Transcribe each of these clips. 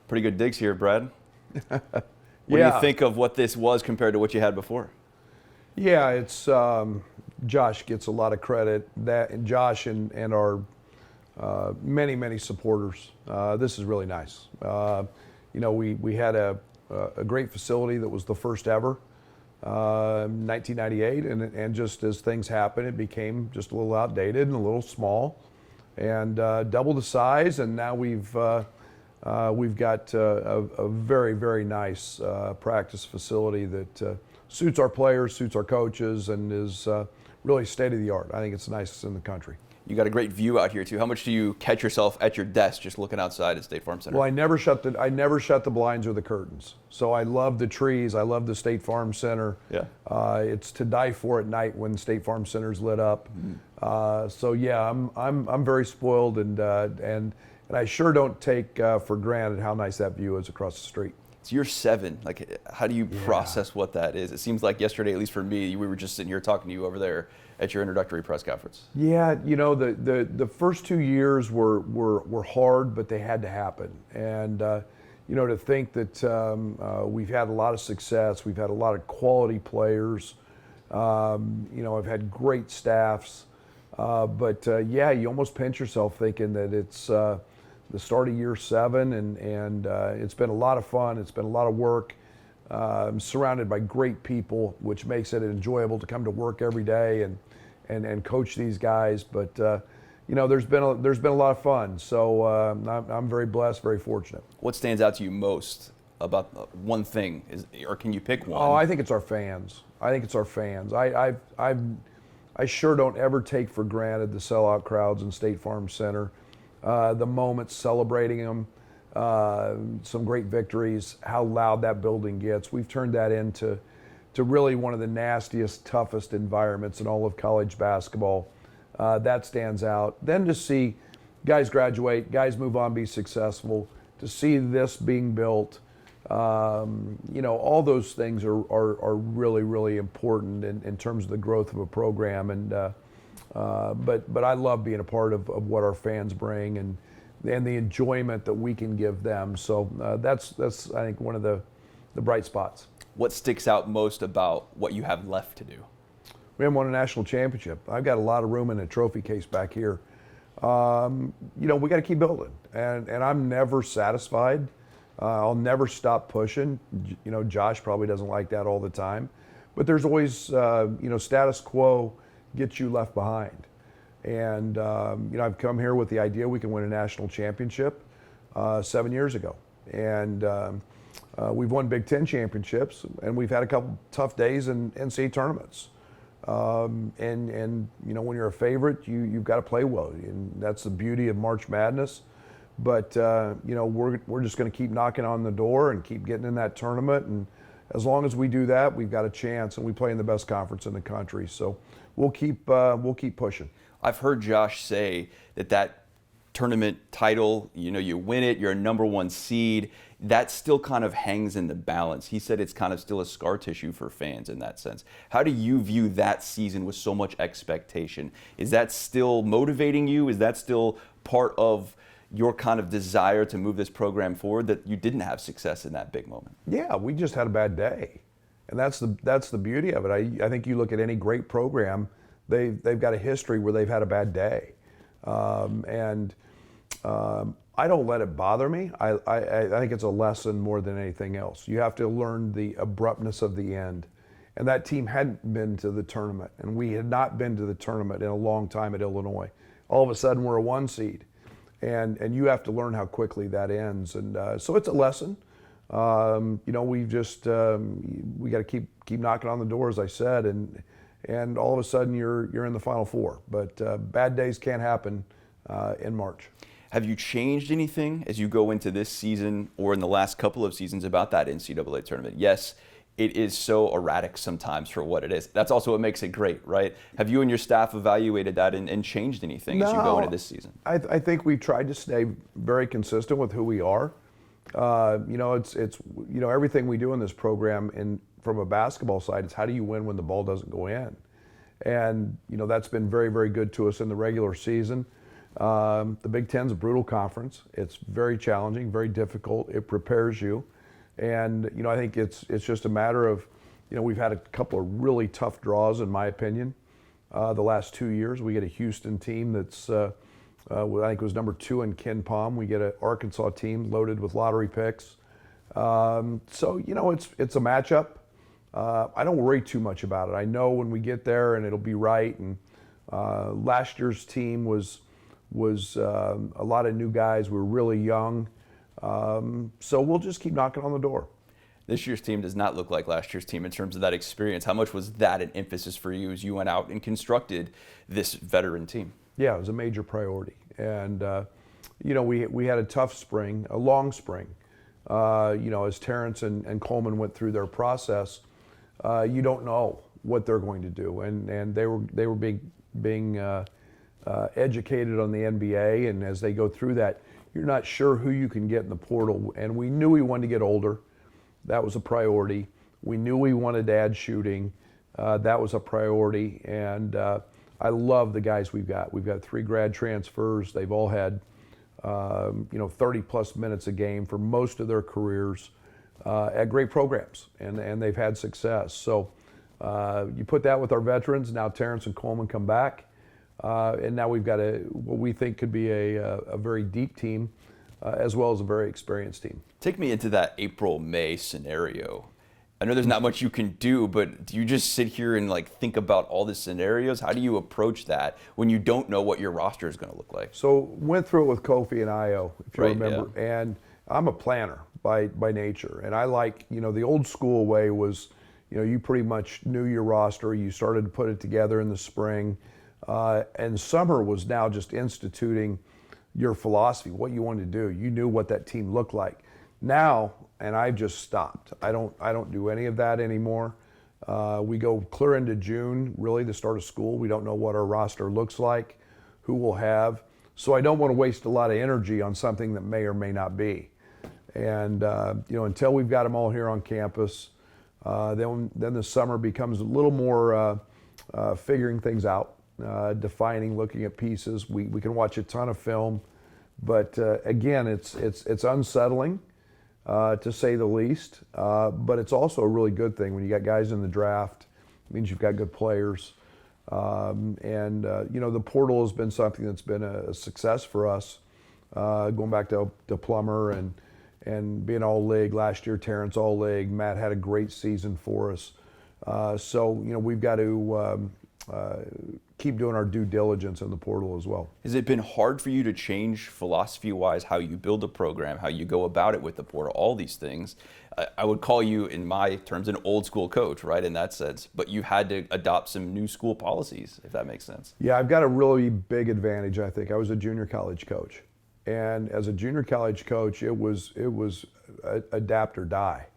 Pretty good digs here, Brad. What do Yeah. you think of what this was compared to what you had before? Yeah, it's Josh gets a lot of credit. That Josh and our many supporters. This is really nice. We had a great facility that was the first ever, 1998, and just as things happened, it became just a little outdated and a little small, and double the size. And now we've got a very nice practice facility that suits our players, suits our coaches, and is really state of the art. I think it's the nicest in the country. You got a great view out here too. How much do you catch yourself at your desk just looking outside at State Farm Center? Well, I never shut the blinds or the curtains. So I love the trees. I love the State Farm Center. Yeah. It's to die for at night when State Farm Center's lit up. So yeah, I'm very spoiled, and I sure don't take for granted how nice that view is across the street. It's year 7. Like, how do you process what that is? It seems like yesterday, at least for me, we were just sitting here talking to you over there at your introductory press conference. Yeah, the first 2 years were hard, but they had to happen. And to think that we've had a lot of success, we've had a lot of quality players. I've had great staffs, but you almost pinch yourself thinking that it's the start of year 7, and it's been a lot of fun. It's been a lot of work. I'm surrounded by great people, which makes it enjoyable to come to work every day and coach these guys. But there's been a lot of fun. So I'm very blessed, very fortunate. What stands out to you most about one thing, or can you pick one? Oh, I think it's our fans. I sure don't ever take for granted the sellout crowds in State Farm Center. The moments celebrating them, some great victories, how loud that building gets. We've turned that into really one of the nastiest, toughest environments in all of college basketball. That stands out. Then to see guys graduate, guys move on, be successful, to see this being built, all those things are really important in terms of the growth of a program. And but I love being a part of what our fans bring and the enjoyment that we can give them. So that's I think one of the bright spots. What sticks out most about what you have left to do? We haven't won a national championship. I've got a lot of room in a trophy case back here. We got to keep building, and I'm never satisfied. I'll never stop pushing. Josh probably doesn't like that all the time, but there's always status quo gets you left behind. And I've come here with the idea we can win a national championship 7 years ago, and we've won Big Ten championships, and we've had a couple tough days in NCAA tournaments. And when you're a favorite, you've got to play well, and that's the beauty of March Madness. But we're just going to keep knocking on the door and keep getting in that tournament, and as long as we do that, we've got a chance, and we play in the best conference in the country. So we'll keep pushing. I've heard Josh say that tournament title, you win it, you're a #1 seed, that still kind of hangs in the balance. He said it's kind of still a scar tissue for fans in that sense. How do you view that season with so much expectation? Is that still motivating you? Is that still part of your kind of desire to move this program forward, that you didn't have success in that big moment? Yeah, we just had a bad day, and that's the beauty of it. I think you look at any great program, they've got a history where they've had a bad day, and I don't let it bother me. I think it's a lesson more than anything else. You have to learn the abruptness of the end, and that team hadn't been to the tournament, and we had not been to the tournament in a long time at Illinois. All of a sudden, we're a 1 seed. And you have to learn how quickly that ends, and so it's a lesson. We got to keep knocking on the door, as I said, and all of a sudden you're in the Final Four. But bad days can't happen in March. Have you changed anything as you go into this season or in the last couple of seasons about that NCAA tournament? Yes, it is so erratic sometimes for what it is. That's also what makes it great, right? Have you and your staff evaluated that and changed anything as you go into this season? I think we've tried to stay very consistent with who we are. It's everything we do in this program, from a basketball side, it's how do you win when the ball doesn't go in, and that's been very good to us in the regular season. The Big Ten's a brutal conference. It's very challenging, very difficult. It prepares you. And, I think it's just a matter of, we've had a couple of really tough draws, in my opinion, the last 2 years. We get a Houston team that's, I think it was number 2 in Ken Palm. We get an Arkansas team loaded with lottery picks. So, it's a matchup. I don't worry too much about it. I know when we get there and it'll be right. And last year's team was a lot of new guys. We were really young. So we'll just keep knocking on the door. This year's team does not look like last year's team in terms of that experience. How much was that an emphasis for you as you went out and constructed this veteran team? Yeah, it was a major priority. And, we had a tough spring, a long spring. As Terrence and Coleman went through their process, you don't know what they're going to do. And they were being educated on the NBA, and as they go through that, you're not sure who you can get in the portal. And we knew we wanted to get older. That was a priority. We knew we wanted to add shooting. That was a priority. And I love the guys we've got. We've got 3 grad transfers. They've all had 30-plus minutes a game for most of their careers at great programs, and they've had success. So you put that with our veterans. Now Terrence and Coleman come back. And now we've got what we think could be a very deep team, as well as a very experienced team. Take me into that April-May scenario. I know there's not much you can do, but do you just sit here and think about all the scenarios? How do you approach that when you don't know what your roster is going to look like? So went through it with Kofi and Io, if you Right, remember. yeah. And I'm a planner by nature, and I like the old school way was you pretty much knew your roster. You started to put it together in the spring. And summer was now just instituting your philosophy, what you wanted to do. You knew what that team looked like. Now, and I've just stopped. I don't do any of that anymore. We go clear into June, really the start of school. We don't know what our roster looks like, who we'll have. So I don't want to waste a lot of energy on something that may or may not be. And until we've got them all here on campus, then the summer becomes a little more figuring things out. Defining, looking at pieces. We can watch a ton of film, but again, it's unsettling to say the least. But it's also a really good thing when you got guys in the draft. It means you've got good players, the portal has been something that's been a success for us. Going back to Plummer and being all league last year, Terrence all league. Matt had a great season for us. So we've got to keep doing our due diligence in the portal as well. Has it been hard for you to change philosophy-wise how you build a program, how you go about it with the portal, all these things? I would call you, in my terms, an old school coach, right, in that sense, but you had to adopt some new school policies, if that makes sense. Yeah, I've got a really big advantage, I think. I was a junior college coach. And as a junior college coach, it was adapt or die.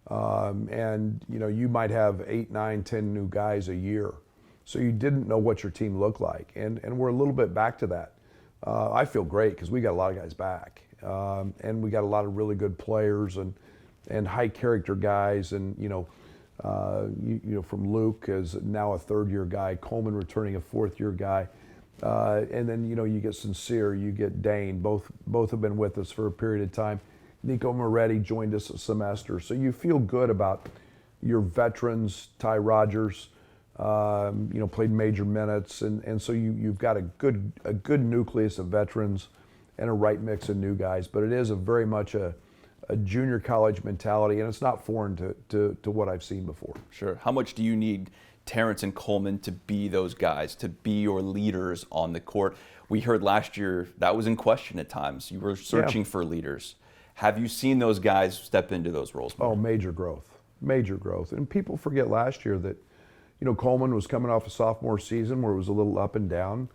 You might have 8, 9, 10 new guys a year. So you didn't know what your team looked like. And we're a little bit back to that. I feel great because we got a lot of guys back. And we got a lot of really good players and high character guys. And, from Luke as now a 3rd-year guy, Coleman returning a 4th-year guy. And then, you get Sincere, you get Dane. Both have been with us for a period of time. Nico Moretti joined us a semester. So you feel good about your veterans. Ty Rogers, played major minutes. And so you've got a good nucleus of veterans and a right mix of new guys. But it is very much a junior college mentality, and it's not foreign to what I've seen before. Sure. How much do you need Terrence and Coleman to be those guys, to be your leaders on the court? We heard last year that was in question at times. You were searching for leaders. Have you seen those guys step into those roles more? Oh, major growth. And people forget last year that, Coleman was coming off a sophomore season where it was a little up and down.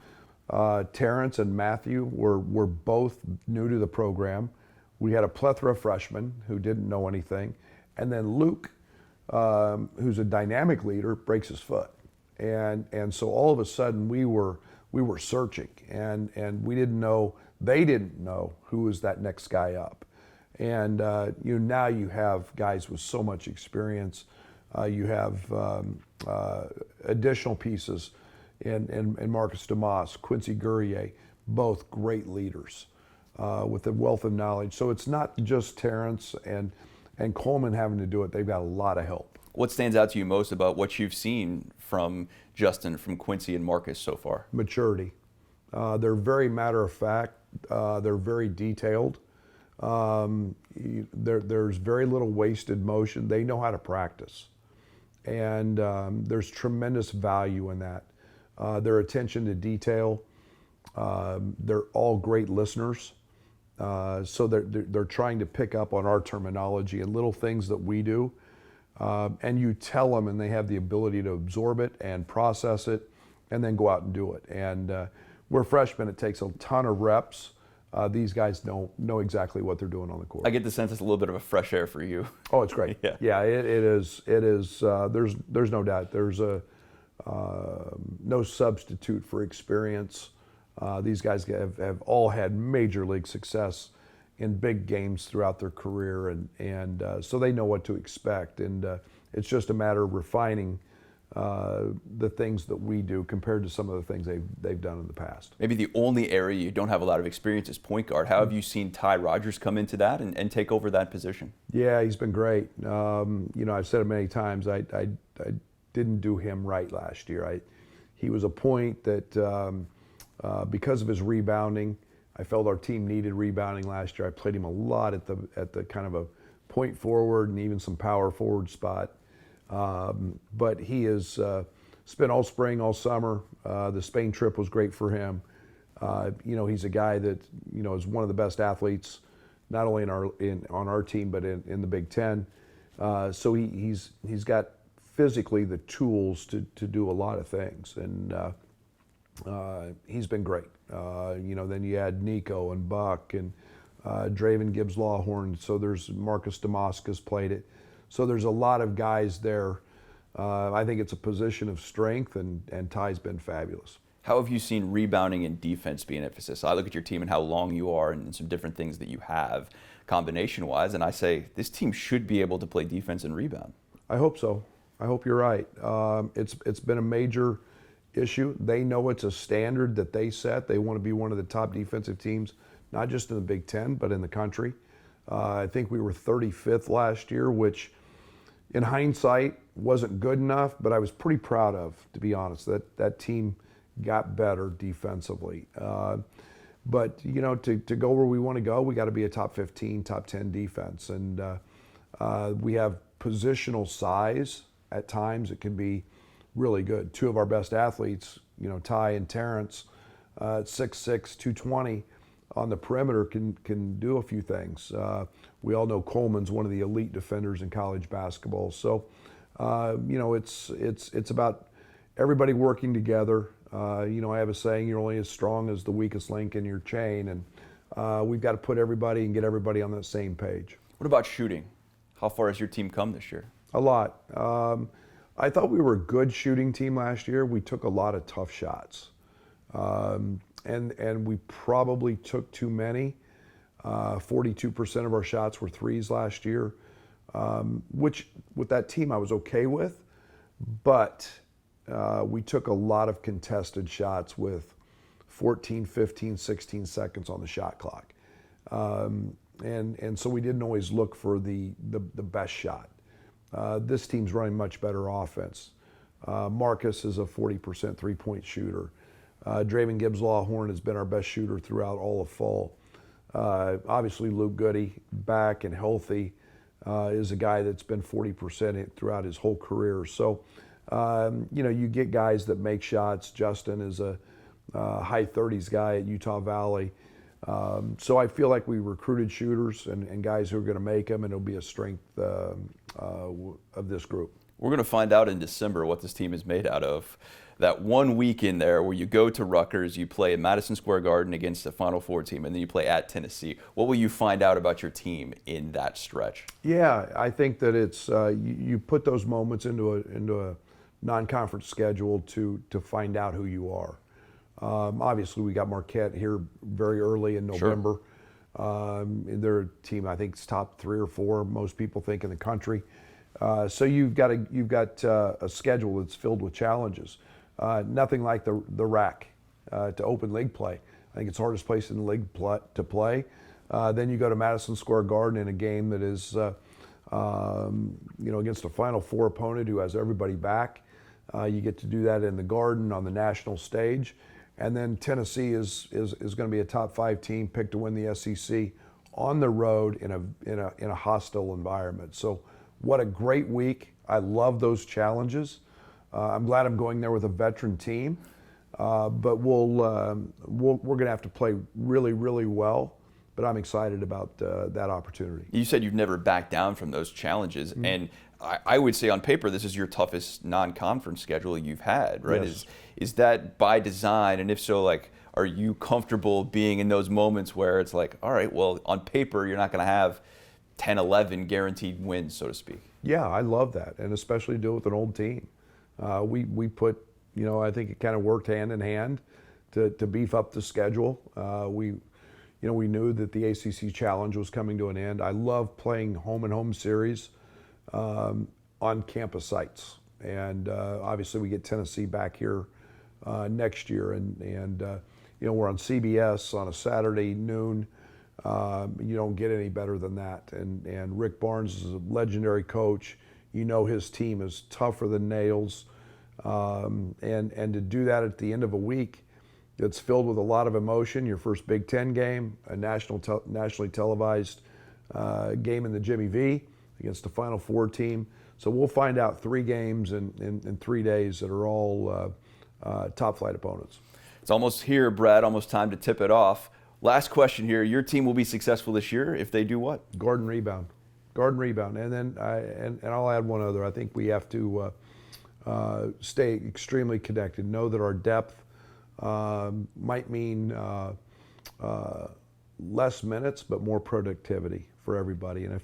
Terrence and Matthew were both new to the program. We had a plethora of freshmen who didn't know anything. And then Luke, who's a dynamic leader, breaks his foot. And so all of a sudden we were searching and we didn't know, they didn't know who was that next guy up. And now you have guys with so much experience. You have additional pieces in Marcus DeMoss, Quincy Guerrier, both great leaders with a wealth of knowledge. So it's not just Terrence and Coleman having to do it. They've got a lot of help. What stands out to you most about what you've seen from Justin, from Quincy, and Marcus so far? Maturity. They're very matter of fact. They're very detailed. There's very little wasted motion. They know how to practice. And there's tremendous value in that. Their attention to detail. They're all great listeners. So they're trying to pick up on our terminology and little things that we do. And you tell them, and they have the ability to absorb it and process it and then go out and do it. And we're freshmen. It takes a ton of reps. These guys know exactly what they're doing on the court. I get the sense it's a little bit of a fresh air for you. Oh, it's great. Yeah, it is. It is. There's no doubt. There's no substitute for experience. These guys have all had major league success in big games throughout their career, and so they know what to expect. And it's just a matter of refining the things that we do compared to some of the things they've done in the past. Maybe the only area you don't have a lot of experience is point guard. How have you seen Ty Rodgers come into that and take over that position? Yeah, he's been great. I've said it many times. I didn't do him right last year. He was a point that because of his rebounding, I felt our team needed rebounding last year. I played him a lot at the kind of a point forward and even some power forward spot. But he has spent all spring, all summer. The Spain trip was great for him. He's a guy that is one of the best athletes, not only on our team but in the Big Ten. So he's got physically the tools to do a lot of things, and he's been great. Then you add Nico and Buck and Draven Gibbs-Lawhorn. So there's Marcus Damascus played it. So there's a lot of guys there. I think it's a position of strength, and Ty's been fabulous. How have you seen rebounding and defense be an emphasis? I look at your team and how long you are and some different things that you have combination-wise, and I say this team should be able to play defense and rebound. I hope so. I hope you're right. It's been a major issue. They know it's a standard that they set. They want to be one of the top defensive teams, not just in the Big Ten, but in the country. I think we were 35th last year, which in hindsight wasn't good enough, but I was pretty proud of, to be honest, that team got better defensively. But to go where we want to go, we got to be a top 15, top 10 defense. And we have positional size at times. It can be really good. Two of our best athletes, Ty and Terrence, at 6'6", 220 on the perimeter can do a few things. We all know Coleman's one of the elite defenders in college basketball. So, it's about everybody working together. I have a saying, you're only as strong as the weakest link in your chain, and we've got to put everybody and get everybody on that same page. What about shooting? How far has your team come this year? A lot. I thought we were a good shooting team last year. We took a lot of tough shots. And we probably took too many. 42% of our shots were threes last year, which with that team I was okay with. But we took a lot of contested shots with 14, 15, 16 seconds on the shot clock. And so we didn't always look for the best shot. This team's running much better offense. Marcus is a 40% three-point shooter. Draven Gibbs-Lawhorn has been our best shooter throughout all of fall. Obviously, Luke Goody, back and healthy, is a guy that's been 40% throughout his whole career. So, you get guys that make shots. Justin is a high 30s guy at Utah Valley. So I feel like we recruited shooters and guys who are going to make them, and it'll be a strength of this group. We're going to find out in December what this team is made out of. That 1 week in there where you go to Rutgers, you play at Madison Square Garden against the Final Four team, and then you play at Tennessee. What will you find out about your team in that stretch? Yeah, I think that it's you put those moments into a non-conference schedule to find out who you are. Obviously, we got Marquette here very early in November. Sure. They're a team I think is top 3 or 4. Most people think in the country. So you've got a schedule that's filled with challenges. Nothing like the rack to open league play. think it's the hardest place in the league to play. Then you go to Madison Square Garden in a game that is, against a Final Four opponent who has everybody back. You get to do that in the Garden on the national stage. And then Tennessee is going to be a top 5 team picked to win the SEC on the road in a hostile environment. So what a great week. I love those challenges. I'm glad I'm going there with a veteran team. But we're going to have to play really, really well. But I'm excited about that opportunity. You said you've never backed down from those challenges, and I would say on paper this is your toughest non-conference schedule you've had, right? Yes. Is that by design? And if so, like, are you comfortable being in those moments where it's like, all right, well, on paper you're not going to have 10, 11 guaranteed wins, so to speak? Yeah, I love that, and especially do it with an old team. We put, I think it kind of worked hand in hand to beef up the schedule. We knew that the ACC Challenge was coming to an end. I love playing home-and-home series on campus sites. And obviously we get Tennessee back here next year. And we're on CBS on a Saturday noon. You don't get any better than that. And Rick Barnes is a legendary coach. His team is tougher than nails. And to do that at the end of a week, it's filled with a lot of emotion. Your first Big Ten game, a nationally televised game in the Jimmy V against a Final Four team. So we'll find out 3 games in 3 days that are all top flight opponents. It's almost here, Brad, almost time to tip it off. Last question here. Your team will be successful this year if they do what? Guard and rebound. And then and I'll add one other. I think we have to stay extremely connected, know that our depth might mean less minutes, but more productivity for everybody. And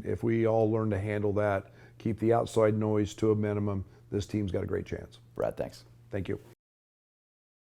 if we all learn to handle that, keep the outside noise to a minimum, this team's got a great chance. Brad, thanks. Thank you.